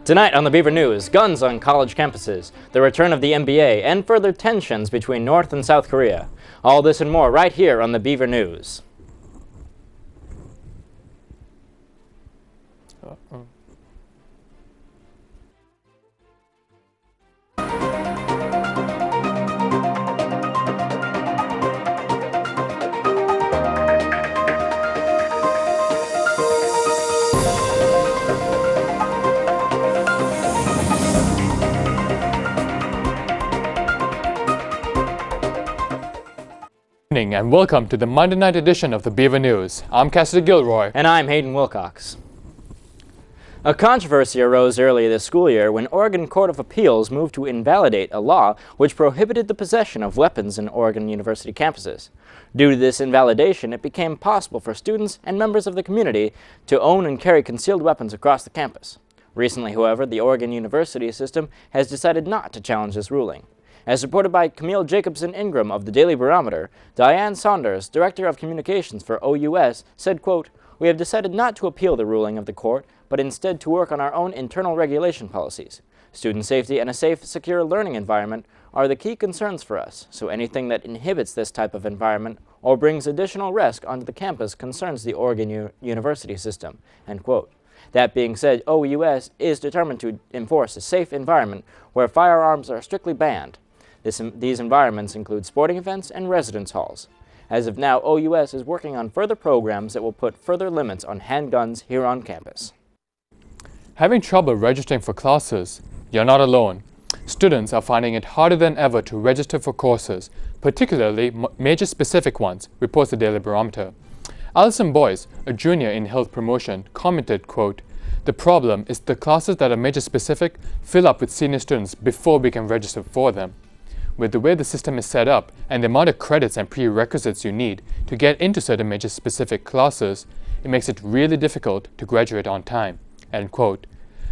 Tonight on the Beaver News, guns on college campuses, the return of the NBA, and further tensions between North and South Korea. All this and more right here on the Beaver News. And welcome to the Monday night edition of the Beaver News. I'm Cassady Gilroy. And I'm Hayden Wilcox. A controversy arose earlier this school year when Oregon Court of Appeals moved to invalidate a law which prohibited the possession of weapons in Oregon University campuses. Due to this invalidation, it became possible for students and members of the community to own and carry concealed weapons across the campus. Recently, however, the Oregon University system has decided not to challenge this ruling. As reported by Camille Jacobson Ingram of the Daily Barometer, Diane Saunders, Director of Communications for OUS, said, quote, "We have decided not to appeal the ruling of the court, but instead to work on our own internal regulation policies. Student safety and a safe, secure learning environment are the key concerns for us, so anything that inhibits this type of environment or brings additional risk onto the campus concerns the Oregon University system," end quote. That being said, OUS is determined to enforce a safe environment where firearms are strictly banned. These environments include sporting events and residence halls. As of now, OUS is working on further programs that will put further limits on handguns here on campus. Having trouble registering for classes? You're not alone. Students are finding it harder than ever to register for courses, particularly major-specific ones, reports the Daily Barometer. Allison Boyce, a junior in health promotion, commented, quote, "The problem is the classes that are major-specific fill up with senior students before we can register for them. With the way the system is set up and the amount of credits and prerequisites you need to get into certain major-specific classes, it makes it really difficult to graduate on time," end quote.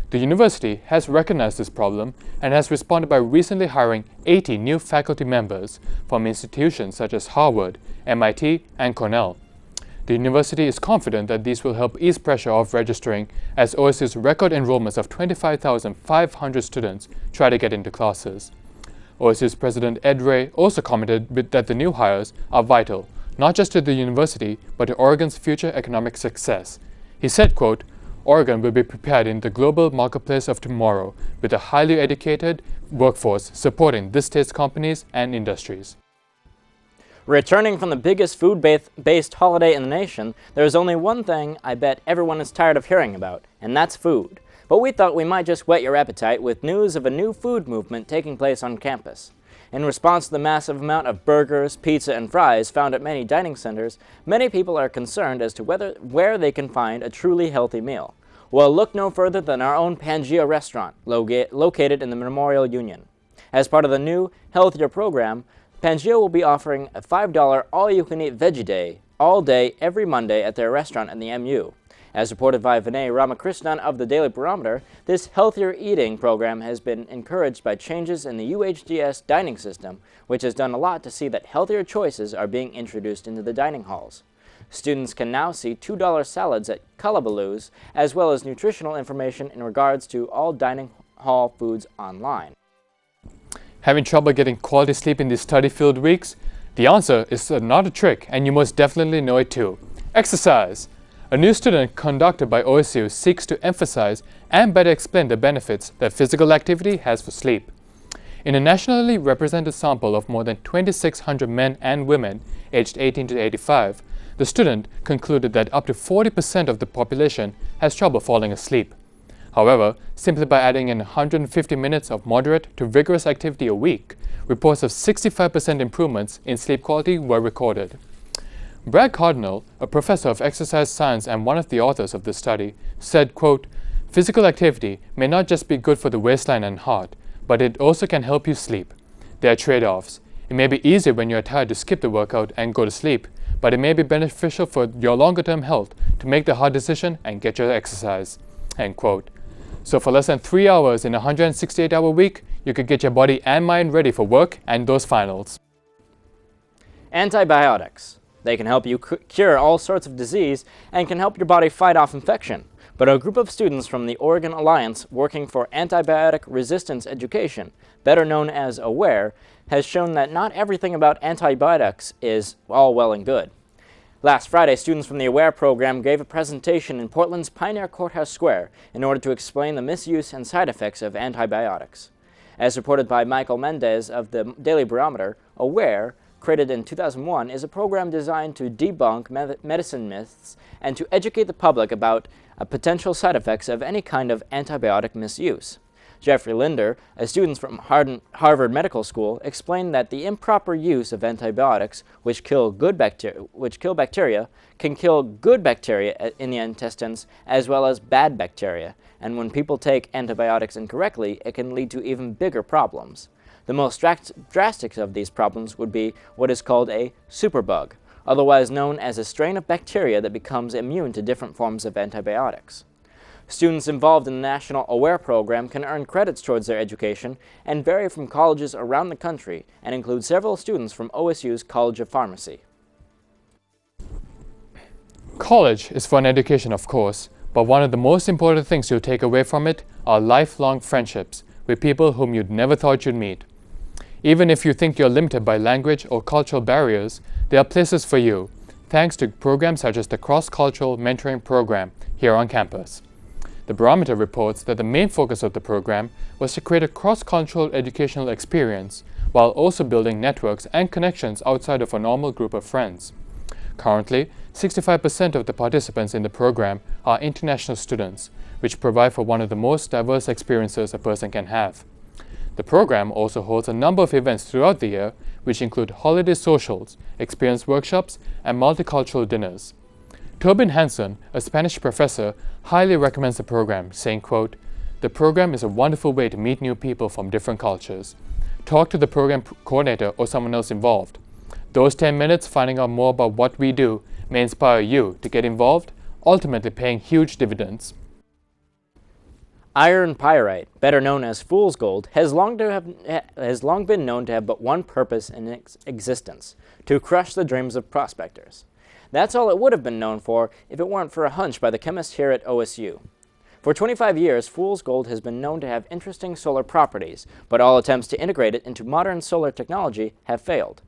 The university has recognized this problem and has responded by recently hiring 80 new faculty members from institutions such as Harvard, MIT, and Cornell. The university is confident that these will help ease pressure of registering as OSU's record enrollments of 25,500 students try to get into classes. OSU's President Ed Ray also commented that the new hires are vital, not just to the university, but to Oregon's future economic success. He said, quote, "Oregon will be prepared in the global marketplace of tomorrow with a highly educated workforce supporting this state's companies and industries." Returning from the biggest food-based holiday in the nation, there's only one thing I bet everyone is tired of hearing about, and that's food. But we thought we might just whet your appetite with news of a new food movement taking place on campus. In response to the massive amount of burgers, pizza, and fries found at many dining centers, many people are concerned as to where they can find a truly healthy meal. Well, look no further than our own Pangea restaurant, located in the Memorial Union. As part of the new, healthier program, Pangea will be offering a $5 all-you-can-eat veggie day, all day, every Monday at their restaurant in the MU. As reported by Vinay Ramakrishnan of the Daily Barometer, this healthier eating program has been encouraged by changes in the UHGS dining system, which has done a lot to see that healthier choices are being introduced into the dining halls. Students can now see $2 salads at Cullabaloo's, as well as nutritional information in regards to all dining hall foods online. Having trouble getting quality sleep in these study-filled weeks? The answer is not a trick, and you most definitely know it too. Exercise! A new study conducted by OSU seeks to emphasize and better explain the benefits that physical activity has for sleep. In a nationally represented sample of more than 2,600 men and women aged 18 to 85, the student concluded that up to 40% of the population has trouble falling asleep. However, simply by adding in 150 minutes of moderate to vigorous activity a week, reports of 65% improvements in sleep quality were recorded. Brad Cardinal, a professor of exercise science and one of the authors of the study, said, quote, "Physical activity may not just be good for the waistline and heart, but it also can help you sleep. There are trade-offs. It may be easier when you're tired to skip the workout and go to sleep, but it may be beneficial for your longer-term health to make the hard decision and get your exercise," end quote. So for less than 3 hours in a 168-hour week, you could get your body and mind ready for work and those finals. Antibiotics. They can help you cure all sorts of disease and can help your body fight off infection. but a group of students from the Oregon Alliance working for antibiotic resistance education, better known as AWARE, has shown that not everything about antibiotics is all well and good. Last Friday, students from the AWARE program gave a presentation in Portland's Pioneer Courthouse Square in order to explain the misuse and side effects of antibiotics. As reported by Michael Mendez of the Daily Barometer, AWARE, created in 2001, is a program designed to debunk medicine myths and to educate the public about potential side effects of any kind of antibiotic misuse. Jeffrey Linder, a student from Harvard Medical School, explained that the improper use of antibiotics, which kill bacteria, can kill good bacteria in the intestines as well as bad bacteria, and when people take antibiotics incorrectly, it can lead to even bigger problems. The most drastic of these problems would be what is called a superbug, otherwise known as a strain of bacteria that becomes immune to different forms of antibiotics. Students involved in the National AWARE program can earn credits towards their education and vary from colleges around the country and include several students from OSU's College of Pharmacy. College is for an education, of course, but one of the most important things you'll take away from it are lifelong friendships with people whom you'd never thought you'd meet. Even if you think you're limited by language or cultural barriers, there are places for you, thanks to programs such as the Cross-Cultural Mentoring Program here on campus. The Barometer reports that the main focus of the program was to create a cross-cultural educational experience while also building networks and connections outside of a normal group of friends. Currently, 65% of the participants in the program are international students, which provide for one of the most diverse experiences a person can have. The program also holds a number of events throughout the year, which include holiday socials, experience workshops, and multicultural dinners. Tobin Hanson, a Spanish professor, highly recommends the program, saying, quote, "The program is a wonderful way to meet new people from different cultures. Talk to the program coordinator or someone else involved. Those 10 minutes finding out more about what we do may inspire you to get involved, ultimately paying huge dividends." Iron pyrite, better known as fool's gold, has long been known to have but one purpose in its existence: to crush the dreams of prospectors. That's all it would have been known for if it weren't for a hunch by the chemists here at OSU. For 25 years, fool's gold has been known to have interesting solar properties, but all attempts to integrate it into modern solar technology have failed.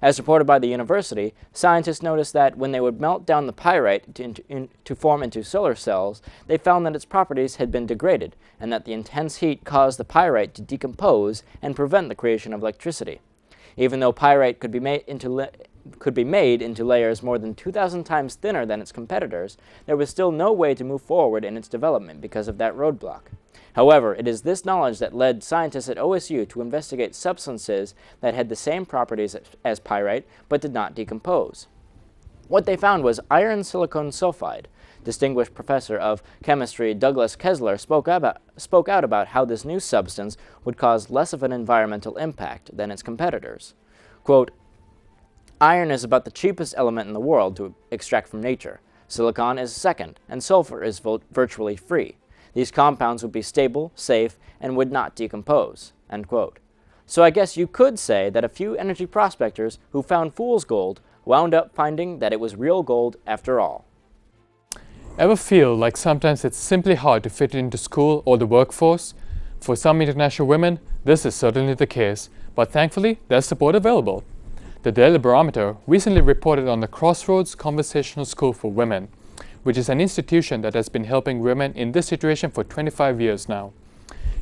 As reported by the university, scientists noticed that when they would melt down the pyrite to form into solar cells, they found that its properties had been degraded, and that the intense heat caused the pyrite to decompose and prevent the creation of electricity. Even though pyrite could be made into layers more than 2,000 times thinner than its competitors, there was still no way to move forward in its development because of that roadblock. However, it is this knowledge that led scientists at OSU to investigate substances that had the same properties as pyrite but did not decompose. What they found was iron silicon sulfide. Distinguished professor of chemistry Douglas Kessler spoke out about how this new substance would cause less of an environmental impact than its competitors. Quote, "Iron is about the cheapest element in the world to extract from nature. Silicon is second, and sulfur is virtually free. These compounds would be stable, safe, and would not decompose." End quote. So I guess you could say that a few energy prospectors who found fool's gold wound up finding that it was real gold after all. Ever feel like sometimes it's simply hard to fit into school or the workforce? For some international women, this is certainly the case, but thankfully there's support available. The Daily Barometer recently reported on the Crossroads Conversational School for Women, which is an institution that has been helping women in this situation for 25 years now.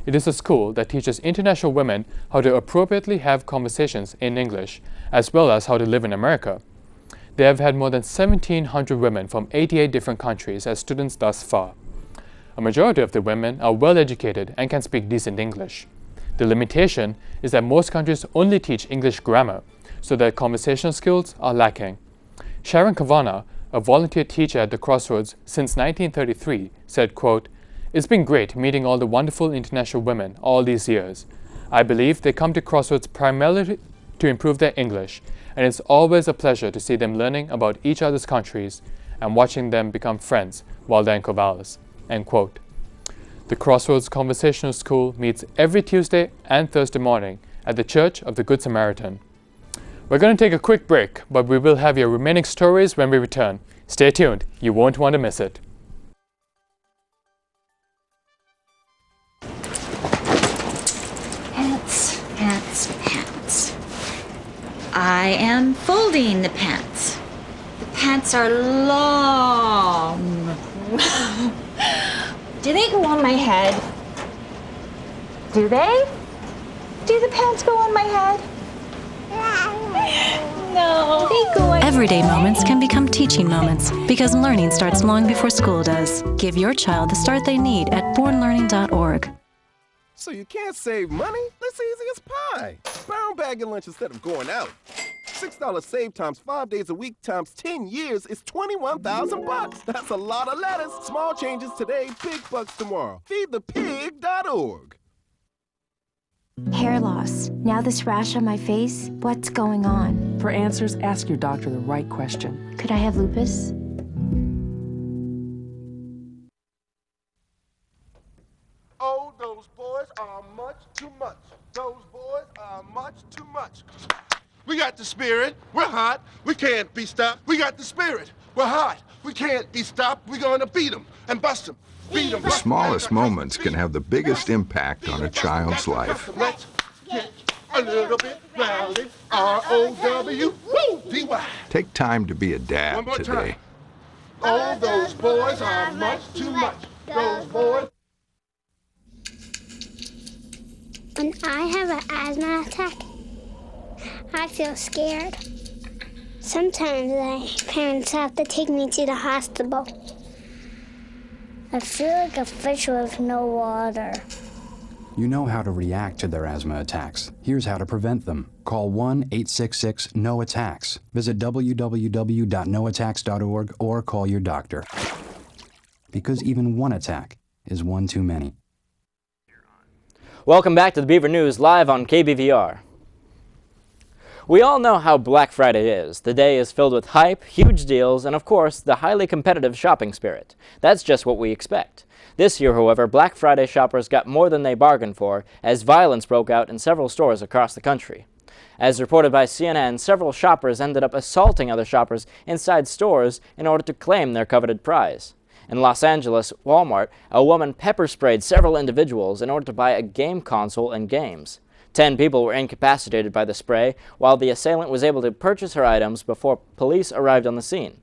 It is a school that teaches international women how to appropriately have conversations in English, as well as how to live in America. They have had more than 1,700 women from 88 different countries as students thus far. A majority of the women are well educated and can speak decent English. The limitation is that most countries only teach English grammar, so their conversational skills are lacking. Sharon Kavanagh, a volunteer teacher at the Crossroads since 1933, said, quote, "It's been great meeting all the wonderful international women all these years. I believe they come to Crossroads primarily to improve their English, and it's always a pleasure to see them learning about each other's countries and watching them become friends while they're in Corvallis." End quote. The Crossroads Conversational School meets every Tuesday and Thursday morning at the Church of the Good Samaritan. We're going to take a quick break, but we will have your remaining stories when we return. Stay tuned, you won't want to miss it. I am folding the pants. The pants are long. Do they go on my head? Do they? Do the pants go on my head? No. They go on Everyday moments can become teaching moments because learning starts long before school does. Give your child the start they need at bornlearning.org. So you can't save money? That's easy as pie. Brown bag your lunch instead of going out. $6 save times 5 days a week times 10 years is 21,000 bucks. That's a lot of lettuce. Small changes today, big bucks tomorrow. Feedthepig.org. Hair loss. Now this rash on my face, what's going on? For answers, ask your doctor the right question. Could I have lupus? Oh, those boys are much too much. Those boys are much too much. We got the spirit. We're hot. We can't be stopped. We got the spirit. We're hot. We can't be stopped. We're going to beat them and bust them. Beat them. The smallest moments can have the biggest impact on a child's life. Let's get a little bit rowdy. R-O-W-D-Y. Take time to be a One dad more today. time. Oh, those boys are much too much. Those boys. When I have an asthma attack, I feel scared. Sometimes my parents have to take me to the hospital. I feel like a fish with no water. You know how to react to their asthma attacks. Here's how to prevent them. Call 1-866-NO-ATTACKS. Visit www.noattacks.org or call your doctor. Because even one attack is one too many. Welcome back to the Beaver News live on KBVR. We all know how Black Friday is. The day is filled with hype, huge deals, and of course, the highly competitive shopping spirit. That's just what we expect. This year, however, Black Friday shoppers got more than they bargained for, as violence broke out in several stores across the country. As reported by CNN, several shoppers ended up assaulting other shoppers inside stores in order to claim their coveted prize. In Los Angeles, Walmart, a woman pepper-sprayed several individuals in order to buy a game console and games. 10 people were incapacitated by the spray, while the assailant was able to purchase her items before police arrived on the scene.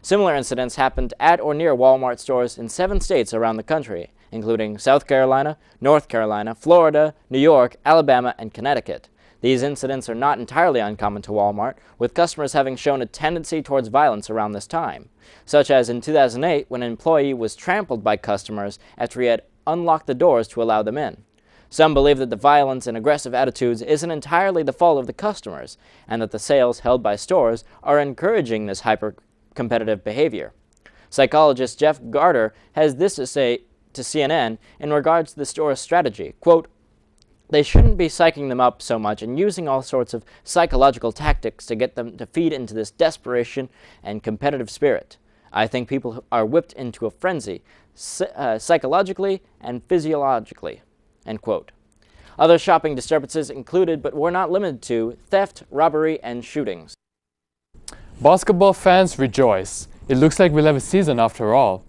Similar incidents happened at or near Walmart stores in 7 states around the country, including South Carolina, North Carolina, Florida, New York, Alabama, and Connecticut. These incidents are not entirely uncommon to Walmart, with customers having shown a tendency towards violence around this time, such as in 2008 when an employee was trampled by customers after he had unlocked the doors to allow them in. Some believe that the violence and aggressive attitudes isn't entirely the fault of the customers, and that the sales held by stores are encouraging this hyper-competitive behavior. Psychologist Jeff Garter has this to say to CNN in regards to the store's strategy. Quote, "They shouldn't be psyching them up so much and using all sorts of psychological tactics to get them to feed into this desperation and competitive spirit. I think people are whipped into a frenzy, psychologically and physiologically." End quote. Other shopping disturbances included, but were not limited to, theft, robbery, and shootings. Basketball fans rejoice. It looks like we'll have a season after all.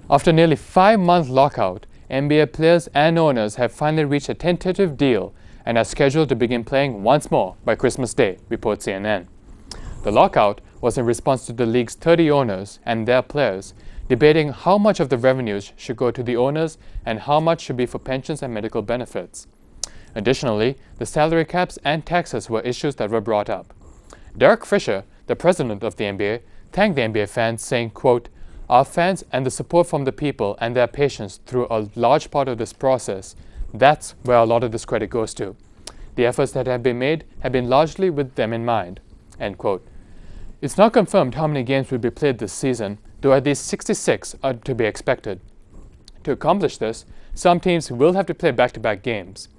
After nearly 5-month lockout, NBA players and owners have finally reached a tentative deal and are scheduled to begin playing once more by Christmas Day, reports CNN. The lockout was in response to the league's 30 owners and their players debating how much of the revenues should go to the owners and how much should be for pensions and medical benefits. Additionally, the salary caps and taxes were issues that were brought up. Derek Fisher, the president of the NBA, thanked the NBA fans, saying, quote, "Our fans and the support from the people and their patience through a large part of this process, that's where a lot of this credit goes to. The efforts that have been made have been largely with them in mind." End quote. It's not confirmed how many games will be played this season, though at least 66 are to be expected. To accomplish this, some teams will have to play back-to-back games.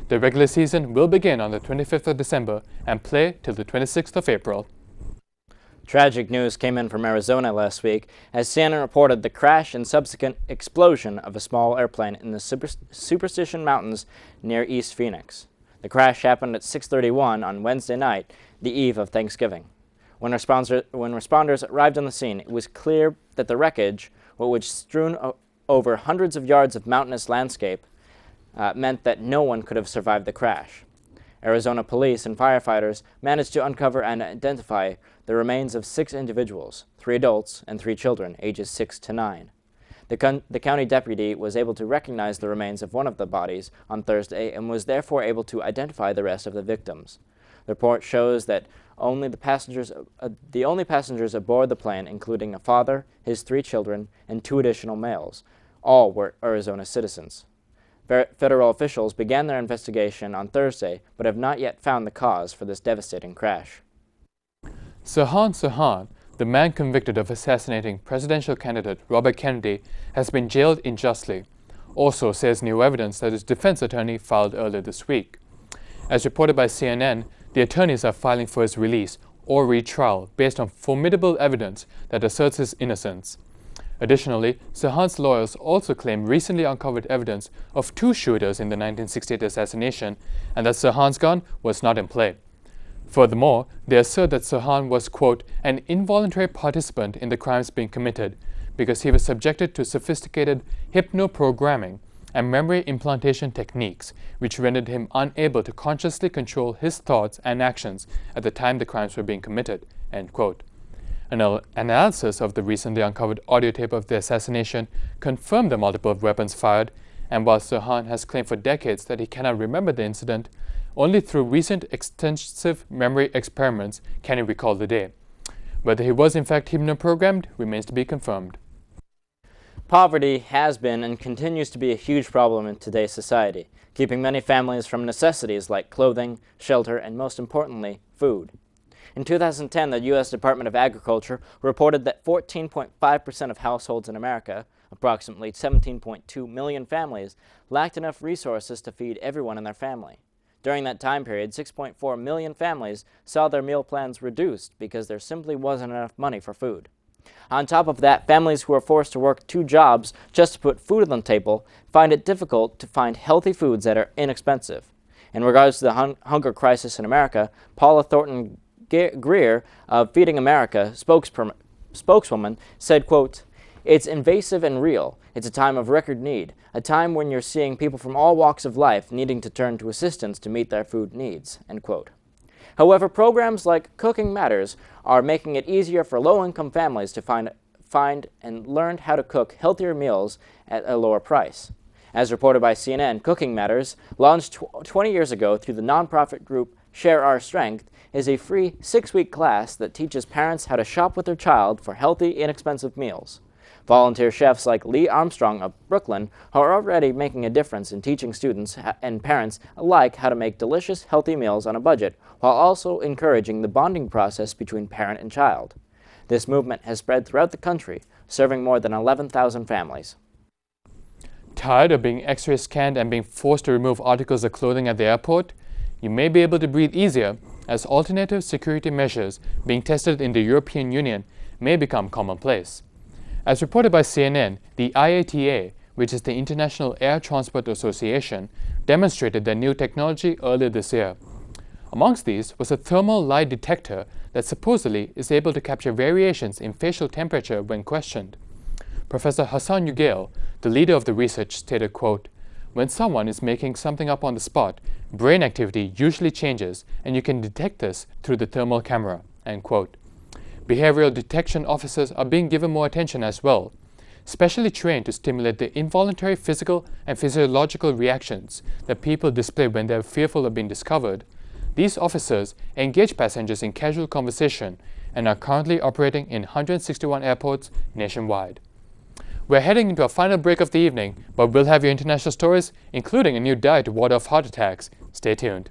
The regular season will begin on the 25th of December and play till the 26th of April. Tragic news came in from Arizona last week as CNN reported the crash and subsequent explosion of a small airplane in the Superstition Mountains near East Phoenix. The crash happened at 6:31 on Wednesday night, the eve of Thanksgiving. When responders arrived on the scene, it was clear that the wreckage, which strewn over hundreds of yards of mountainous landscape, meant that no one could have survived the crash. Arizona police and firefighters managed to uncover and identify the remains of 6 individuals, 3 adults and 3 children, ages 6 to 9. The county deputy was able to recognize the remains of one of the bodies on Thursday and was therefore able to identify the rest of the victims. The report shows that the only passengers aboard the plane, including a father, his 3 children, and 2 additional males, all were Arizona citizens. Federal officials began their investigation on Thursday, but have not yet found the cause for this devastating crash. Sirhan, the man convicted of assassinating presidential candidate Robert Kennedy, has been jailed unjustly, also says new evidence that his defense attorney filed earlier this week. As reported by CNN, the attorneys are filing for his release or retrial based on formidable evidence that asserts his innocence. Additionally, Sirhan's lawyers also claim recently uncovered evidence of 2 shooters in the 1968 assassination and that Sirhan's gun was not in play. Furthermore, they assert that Sirhan was, quote, an involuntary participant in the crimes being committed because he was subjected to sophisticated hypnoprogramming and memory implantation techniques, which rendered him unable to consciously control his thoughts and actions at the time the crimes were being committed, end quote. An analysis of the recently uncovered audio tape of the assassination confirmed the multiple weapons fired, and while Sirhan has claimed for decades that he cannot remember the incident, only through recent extensive memory experiments can he recall the day. Whether he was in fact hypnoprogrammed remains to be confirmed. Poverty has been and continues to be a huge problem in today's society, keeping many families from necessities like clothing, shelter, and most importantly, food. In 2010, the U.S. Department of Agriculture reported that 14.5% of households in America, approximately 17.2 million families, lacked enough resources to feed everyone in their family. During that time period, 6.4 million families saw their meal plans reduced because there simply wasn't enough money for food. On top of that, families who are forced to work 2 jobs just to put food on the table find it difficult to find healthy foods that are inexpensive. In regards to the hunger crisis in America, Paula Thornton Greer of Feeding America, spokeswoman, said, quote, "It's invasive and real. It's a time of record need, a time when you're seeing people from all walks of life needing to turn to assistance to meet their food needs," end quote. However, programs like Cooking Matters are making it easier for low-income families to find and learn how to cook healthier meals at a lower price. As reported by CNN, Cooking Matters, launched 20 years ago through the nonprofit group Share Our Strength, is a free 6-week class that teaches parents how to shop with their child for healthy, inexpensive meals. Volunteer chefs like Lee Armstrong of Brooklyn are already making a difference in teaching students and parents alike how to make delicious, healthy meals on a budget, while also encouraging the bonding process between parent and child. This movement has spread throughout the country, serving more than 11,000 families. Tired of being X-ray scanned and being forced to remove articles of clothing at the airport? You may be able to breathe easier as alternative security measures being tested in the European Union may become commonplace. As reported by CNN, the IATA, which is the International Air Transport Association, demonstrated their new technology earlier this year. Amongst these was a thermal light detector that supposedly is able to capture variations in facial temperature when questioned. Professor Hassan Ugail, the leader of the research, stated, quote, "When someone is making something up on the spot, brain activity usually changes and you can detect this through the thermal camera," end quote. Behavioral detection officers are being given more attention as well. Specially trained to stimulate the involuntary physical and physiological reactions that people display when they are fearful of being discovered, these officers engage passengers in casual conversation and are currently operating in 161 airports nationwide. We're heading into a final break of the evening, but we'll have your international stories, including a new diet to ward off heart attacks. Stay tuned.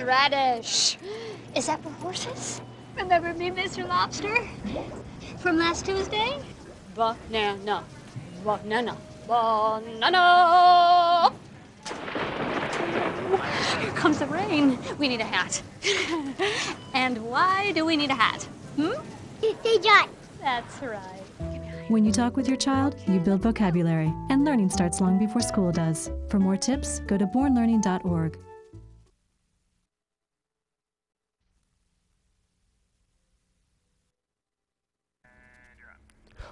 Horseradish. Is that for horses? Remember me, Mr. Lobster? From last Tuesday? Banana. Banana. Banana. Here comes the rain. We need a hat. And why do we need a hat? They got. That's right. When you talk with your child, you build vocabulary, and learning starts long before school does. For more tips, go to bornlearning.org.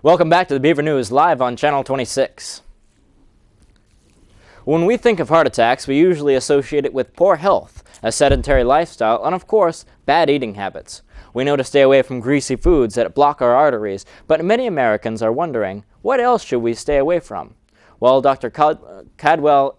Welcome back to the Beaver News, live on Channel 26. When we think of heart attacks, we usually associate it with poor health, a sedentary lifestyle, and of course, bad eating habits. We know to stay away from greasy foods that block our arteries, but many Americans are wondering, what else should we stay away from? Well, Dr. Cadwell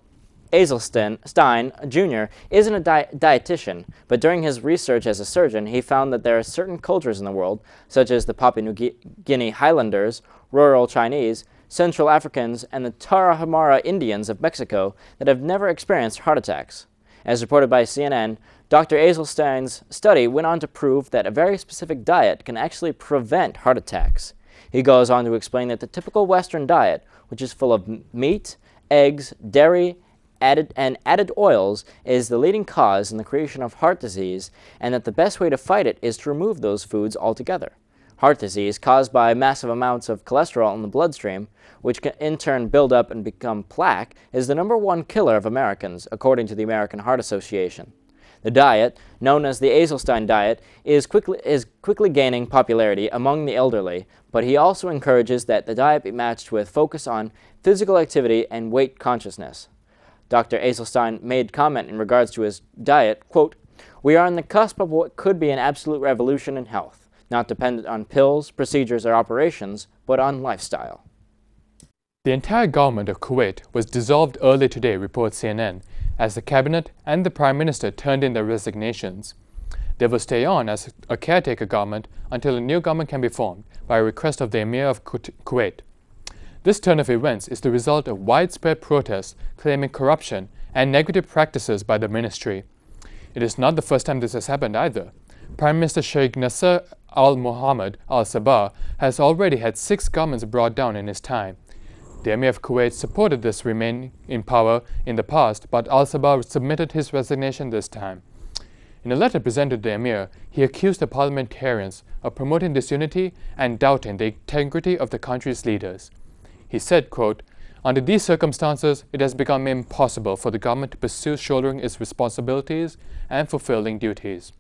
Azelstein Jr. isn't a dietitian, but during his research as a surgeon, he found that there are certain cultures in the world, such as the Papua New Guinea Highlanders, rural Chinese, Central Africans, and the Tarahumara Indians of Mexico, that have never experienced heart attacks. As reported by CNN, Dr. Azelstein's study went on to prove that a very specific diet can actually prevent heart attacks. He goes on to explain that the typical Western diet, which is full of meat, eggs, dairy, added oils, is the leading cause in the creation of heart disease, and that the best way to fight it is to remove those foods altogether. Heart disease, caused by massive amounts of cholesterol in the bloodstream, which can in turn build up and become plaque, is the #1 killer of Americans, according to the American Heart Association. The diet, known as the Azelstein diet, is quickly gaining popularity among the elderly, but he also encourages that the diet be matched with focus on physical activity and weight consciousness. Dr. Azelstein made comment in regards to his diet, quote, "We are on the cusp of what could be an absolute revolution in health, not dependent on pills, procedures, or operations, but on lifestyle." The entire government of Kuwait was dissolved early today, reports CNN, as the cabinet and the prime minister turned in their resignations. They will stay on as a caretaker government until a new government can be formed by request of the Emir of Kuwait. This turn of events is the result of widespread protests claiming corruption and negative practices by the ministry. It is not the first time this has happened either. Prime Minister Sheikh Nasser al-Mohammed al-Sabah has already had 6 governments brought down in his time. The Emir of Kuwait supported this remaining in power in the past, but al-Sabah submitted his resignation this time. In a letter presented to the Emir, he accused the parliamentarians of promoting disunity and doubting the integrity of the country's leaders. He said, quote, "Under these circumstances, it has become impossible for the government to pursue shouldering its responsibilities and fulfilling duties."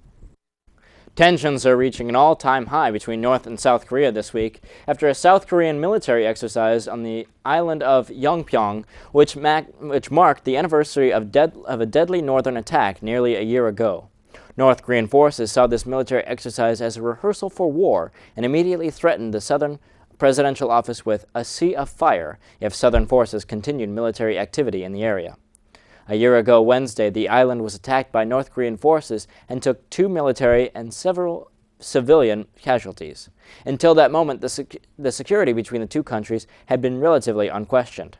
Tensions are reaching an all-time high between North and South Korea this week after a South Korean military exercise on the island of Yeonpyeong, which marked the anniversary of a deadly northern attack nearly a year ago. North Korean forces saw this military exercise as a rehearsal for war and immediately threatened the southern presidential office with a sea of fire if southern forces continued military activity in the area. A year ago Wednesday, the island was attacked by North Korean forces and took 2 military and several civilian casualties. Until that moment, the security between the two countries had been relatively unquestioned.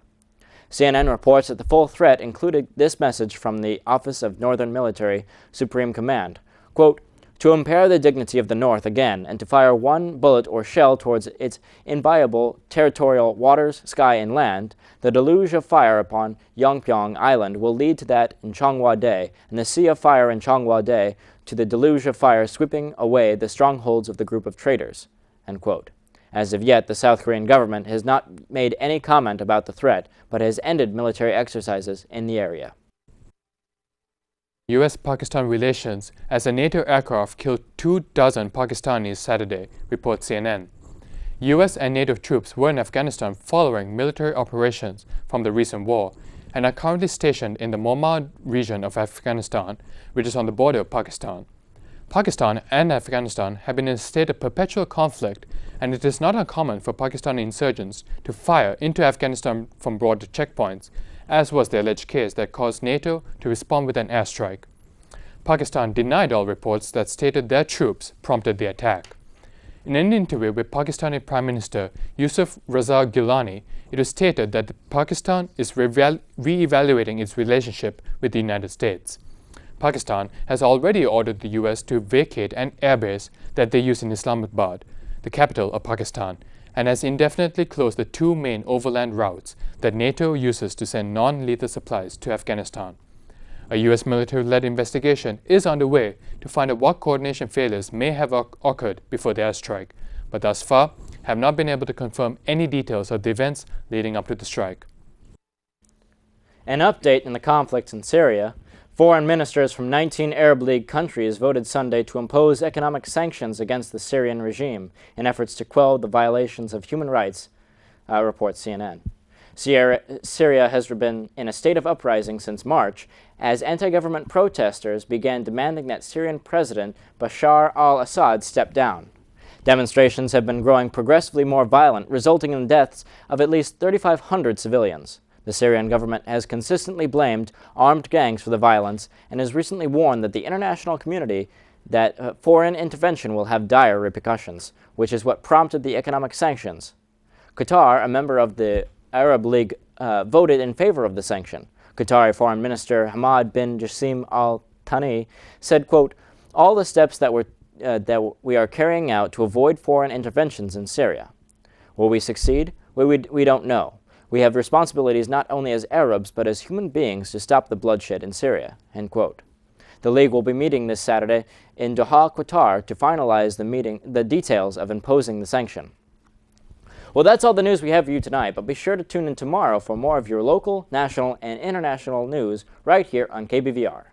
CNN reports that the full threat included this message from the Office of Northern Military Supreme Command, quote, "To impair the dignity of the North again and to fire one bullet or shell towards its inviolable territorial waters, sky, and land, the deluge of fire upon Yeonpyeong Island will lead to that in Cheongwa-dae, and the sea of fire in Cheongwa-dae to the deluge of fire sweeping away the strongholds of the group of traitors." End quote. As of yet, the South Korean government has not made any comment about the threat, but has ended military exercises in the area. U.S.-Pakistan relations as a NATO aircraft killed 24 Pakistanis Saturday, reports CNN. U.S. and NATO troops were in Afghanistan following military operations from the recent war and are currently stationed in the Mohmand region of Afghanistan, which is on the border of Pakistan. Pakistan and Afghanistan have been in a state of perpetual conflict, and it is not uncommon for Pakistani insurgents to fire into Afghanistan from border checkpoints, as was the alleged case that caused NATO to respond with an airstrike. Pakistan denied all reports that stated their troops prompted the attack. In an interview with Pakistani Prime Minister Yusuf Raza Gilani, it was stated that Pakistan is re-evaluating its relationship with the United States. Pakistan has already ordered the US to vacate an airbase that they use in Islamabad, the capital of Pakistan, and has indefinitely closed the two main overland routes that NATO uses to send non-lethal supplies to Afghanistan. A US military-led investigation is underway to find out what coordination failures may have occurred before the airstrike, but thus far have not been able to confirm any details of the events leading up to the strike. An update in the conflict in Syria. Foreign ministers from 19 Arab League countries voted Sunday to impose economic sanctions against the Syrian regime in efforts to quell the violations of human rights, reports CNN. Syria has been in a state of uprising since March as anti-government protesters began demanding that Syrian President Bashar al-Assad step down. Demonstrations have been growing progressively more violent, resulting in the deaths of at least 3,500 civilians. The Syrian government has consistently blamed armed gangs for the violence and has recently warned that the international community that foreign intervention will have dire repercussions, which is what prompted the economic sanctions. Qatar, a member of the Arab League, voted in favor of the sanction. Qatari Foreign Minister Hamad bin Jassim Al Thani said, quote, "All the steps that we are carrying out to avoid foreign interventions in Syria. Will we succeed? We don't know. We have responsibilities not only as Arabs, but as human beings to stop the bloodshed in Syria," end quote. The League will be meeting this Saturday in Doha, Qatar, to finalize the details of imposing the sanction. Well, that's all the news we have for you tonight, but be sure to tune in tomorrow for more of your local, national, and international news right here on KBVR.